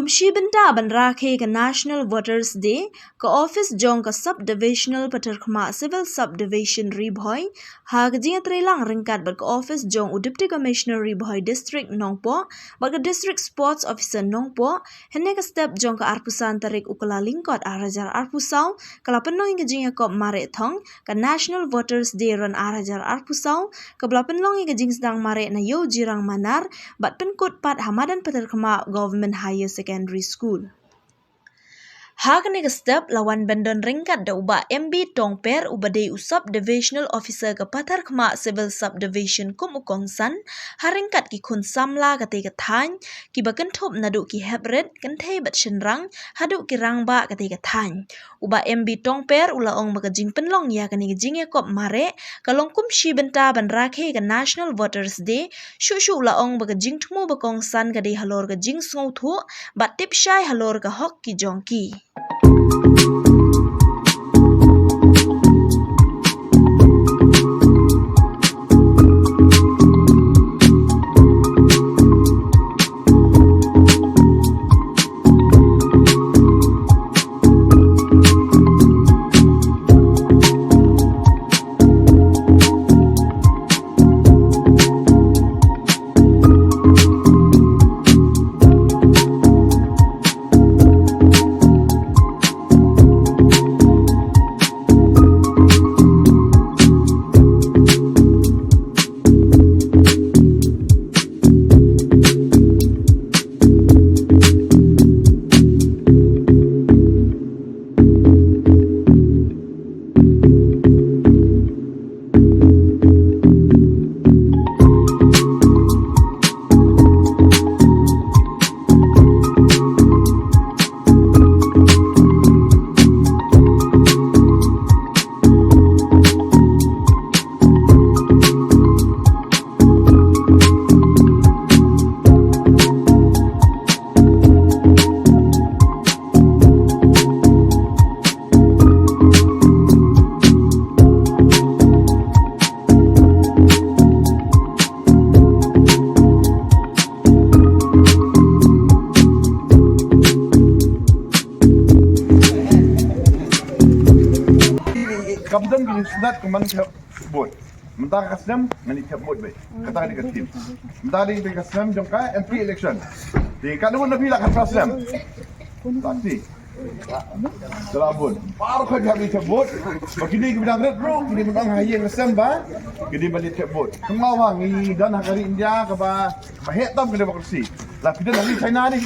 kumshi benda ban rakhe ka National Voters Day ka office jong ka subdivisional Patharkhmah civil subdivision ri Bhoi ha ka jinga trelang ringkat bat ka office jong u deputy commissioner ri Bhoi district Nongpo bat ka district sports officer Nongpo henne ka step jong ka arpusan tarik ukala lingkot arajar arpusau kala penong ka jinga Iakop Mareh Thong ka National Voters Day ron arajar arpusau ka bla penong ka jing sedang Mareh na yo Jirang manar bat penkut pat Madan Patharkhmah Government Higher Secondary School. Hakne ka step lawan bandon ringkat da uba MB Tongper ubade usab divisional officer ka Patharkhmah civil subdivision kum ukongsan haringkat ki khun samla ka te ka thany ki bakenthop nadu ki Heprit kan thei bat Jirang Haduh ki Rangbah ka te ka thany uba MB Tongper ulaong baka jing penlong ya ka ni jing Iakop Mareh kalong kum shi benta ban rakhe ka National Voters Day shu ulaong baka jing thumu bakongsan ka de halor ka jing sngo thu bat tip shai halor ka hok ki jongki. Kamdan bin sunat keman bot. Mentang kasem menikah bot baik. Kata di tim. Mentang di kasem jangka MP election. Di kadang nabi lah kasem. Taksi. Selabun. Baru kerja di bot. Begini kita red bro. Ini menang hayang kasem ba. Gini balik bot. Kemawang ini dan hari India ke ba. Mahetam ke demokrasi. Lah kita dari China ni